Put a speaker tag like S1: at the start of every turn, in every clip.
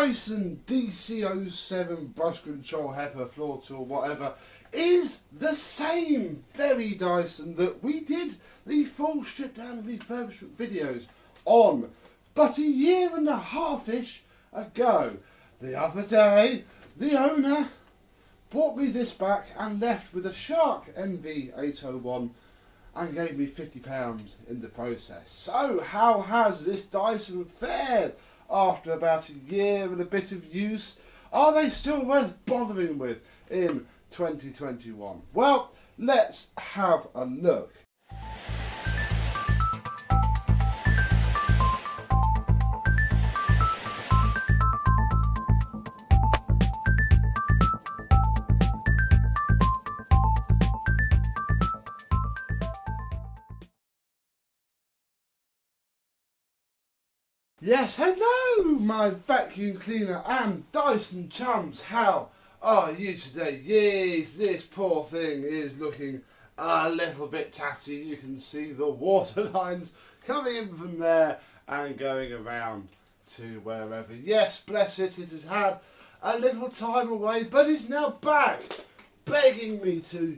S1: Dyson DC07 brush control Hepa floor tool, whatever, is the same very Dyson that we did the full strip down and refurbishment videos on, but a year and a half-ish ago. The other day, the owner brought me this back and left with a Shark NV801 and gave me £50 in the process. So how has this Dyson fared after about a year and a bit of use? Are they still worth bothering with in 2021? Well, let's have a look. Yes, hello my vacuum cleaner and Dyson chums. How are you today? Yes, this poor thing is looking a little bit tatty. You can see the water lines coming in from there and going around to wherever. Yes, bless it, it has had a little time away, but is now back, begging me to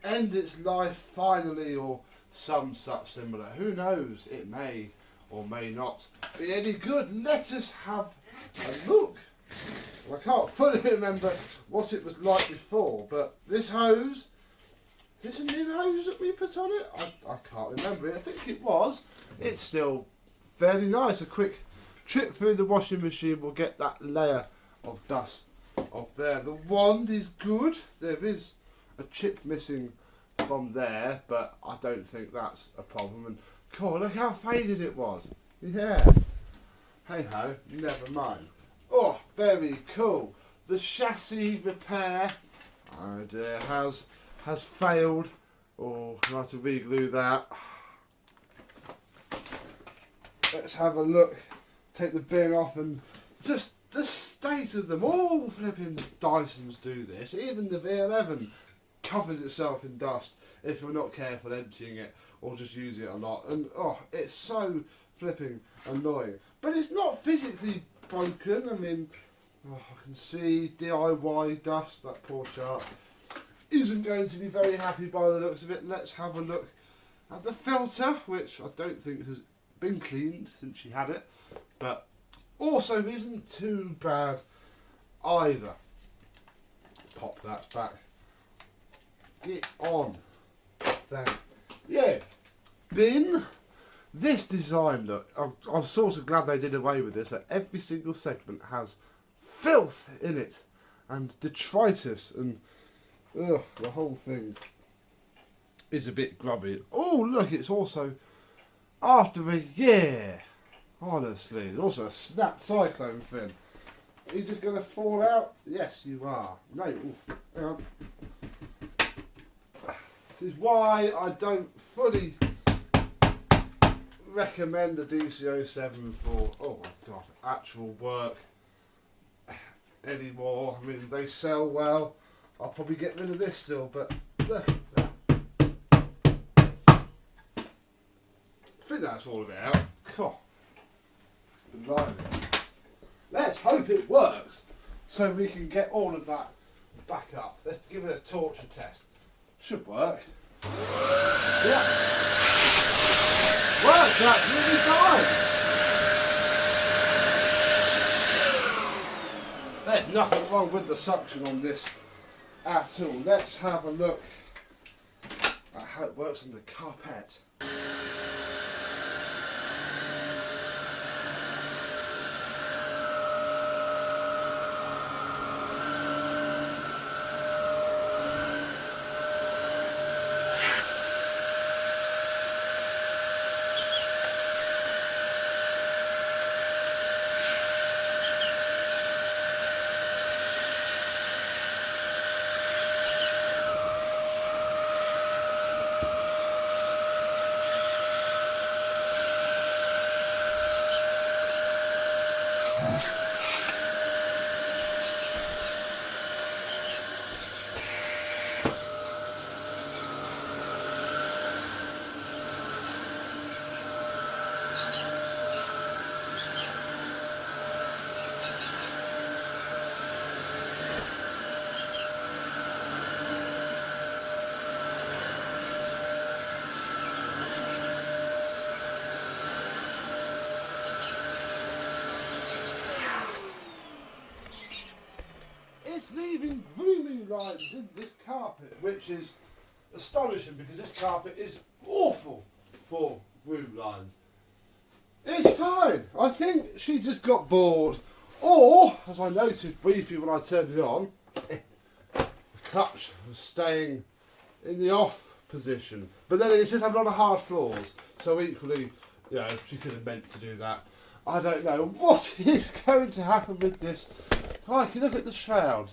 S1: end its life finally, or some such similar. Who knows, it may or may not be any good. Let us have a look. Well, I can't fully remember what it was like before, but this hose, is this a new hose that we put on it? I can't remember it. I think it was. It's still fairly nice. A quick trip through the washing machine will get that layer of dust off there. The wand is good. There is a chip missing from there, but I don't think that's a problem. And God, look how faded it was. Yeah. Hey ho, never mind. Oh, very cool. The chassis repair, oh dear, has failed. Oh, I have to re-glue that. Let's have a look. Take the bin off and just the state of them. All flipping Dysons do this. Even the V11 covers itself in dust if you're not careful emptying it or just using it a lot, and oh, it's so flipping annoying. But it's not physically broken. I mean, oh, I can see DIY dust. That poor chap isn't going to be very happy by the looks of it. Let's have a look at the filter, which I don't think has been cleaned since she had it, but also isn't too bad either. Pop that back. Get on. Thank you. Bin. This design, look, I'm sort of glad they did away with this. That every single segment has filth in it and detritus, and ugh, the whole thing is a bit grubby. Oh, look, it's also after a year. Honestly, there's also a snap cyclone fin. Are you just going to fall out? Yes, you are. No, ooh, hang on. This is why I don't fully recommend the DC07 for, oh my god, actual work anymore. I mean, they sell well. I'll probably get rid of this still, but look at that. I think that's all of it out. God, blimey. Let's hope it works so we can get all of that back up. Let's give it a torture test. Should work. Yeah. Works absolutely fine. There's nothing wrong with the suction on this at all. Let's have a look at how it works on the carpet. lines in this carpet, which is astonishing because this carpet is awful for room lines. It's fine. I think she just got bored, or, as I noticed briefly when I turned it on, the clutch was staying in the off position. But then it's just having a lot of hard floors, so equally, you know, she could have meant to do that. I don't know what is going to happen with this. Crikey, look at the shroud.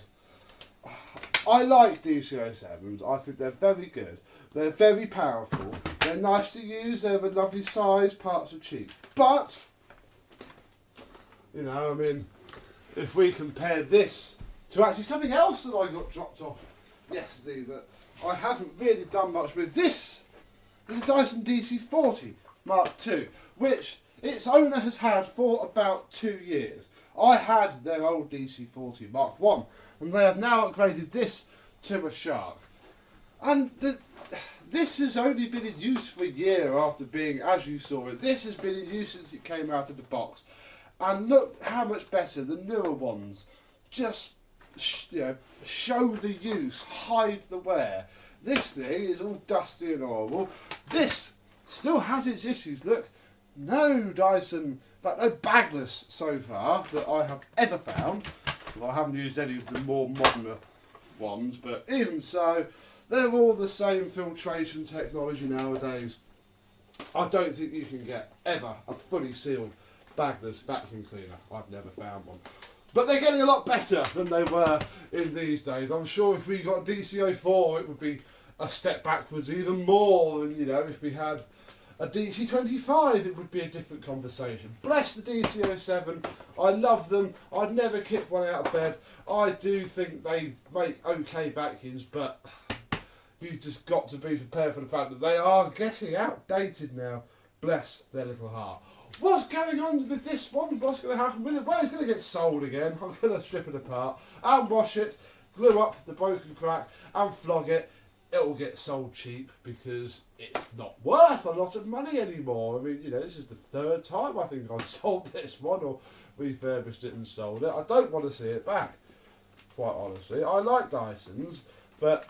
S1: I like DC07s. I think they're very good. They're very powerful. They're nice to use. They're of a lovely size. Parts are cheap. But, you know, I mean, if we compare this to actually something else that I got dropped off yesterday that I haven't really done much with, this is a Dyson DC40 Mark II, which its owner has had for about 2 years. I had their old DC40 Mark I, and they have now upgraded this to a Shark. And this has only been in use for a year after being, as you saw it, this has been in use since it came out of the box. And look how much better the newer ones just, you know, show the use, hide the wear. This thing is all dusty and horrible. This still has its issues. Look, no Dyson, but no bagless so far that I have ever found. Well, I haven't used any of the more modern ones, but even so, they're all the same filtration technology nowadays. I don't think you can get ever a fully sealed bagless vacuum cleaner. I've never found one. But they're getting a lot better than they were in these days. I'm sure if we got DC04, it would be a step backwards even more. And, you know, if we had a DC25, it would be a different conversation. Bless the DC07. I love them. I'd never kick one out of bed. I do think they make okay vacuums, but you've just got to be prepared for the fact that they are getting outdated now. Bless their little heart. What's going on with this one? What's going to happen with it? Well, it's going to get sold again. I'm going to strip it apart and wash it, glue up the broken crack and flog it. It'll get sold cheap because it's not worth a lot of money anymore. I mean, you know, this is the third time I think I've sold this one or refurbished it and sold it. I don't want to see it back, quite honestly. I like Dysons, but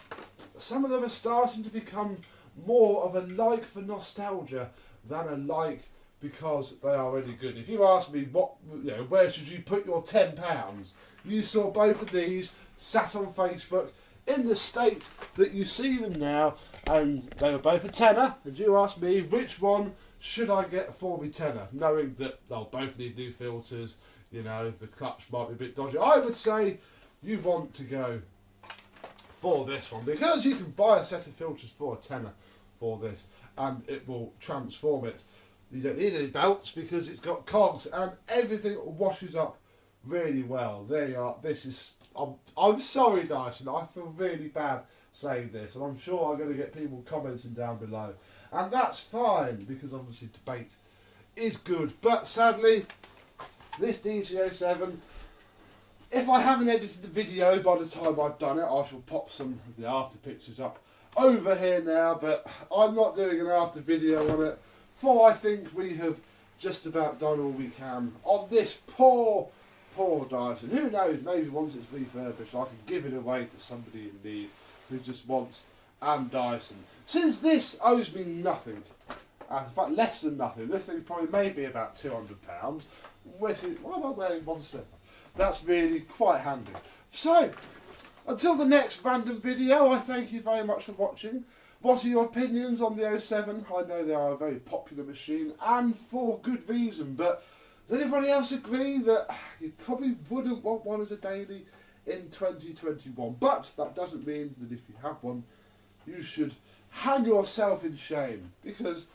S1: some of them are starting to become more of a like for nostalgia than a like because they are really good. If you ask me what, you know, where should you put your £10, you saw both of these sat on Facebook in the state that you see them now, and they were both a tenner, and you asked me which one should I get for me tenner, knowing that they'll both need new filters, you know, the clutch might be a bit dodgy. I would say you want to go for this one, because you can buy a set of filters for a tenner for this, and it will transform it. You don't need any belts because it's got cogs, and everything washes up really well. There you are. This is... I'm sorry, Dyson, I feel really bad saying this, and I'm sure I'm going to get people commenting down below. And that's fine, because obviously debate is good. But sadly, this DC07, if I haven't edited the video by the time I've done it, I shall pop some of the after pictures up over here now, but I'm not doing an after video on it, for I think we have just about done all we can on this poor Dyson. Who knows, maybe once it's refurbished I can give it away to somebody in need who just wants an Dyson. Since this owes me nothing, in fact less than nothing, this thing probably maybe about £200, which is, why am I wearing one slipper? That's really quite handy. So, until the next random video, I thank you very much for watching. What are your opinions on the 07? I know they are a very popular machine, and for good reason, but does anybody else agree that you probably wouldn't want one as a daily in 2021? But that doesn't mean that if you have one, you should hang yourself in shame, because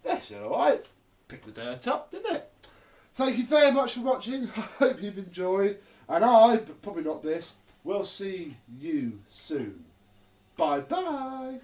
S1: that's alright. Pick the dirt up, didn't it? Thank you very much for watching. I hope you've enjoyed, and I, but probably not this, will see you soon. Bye bye.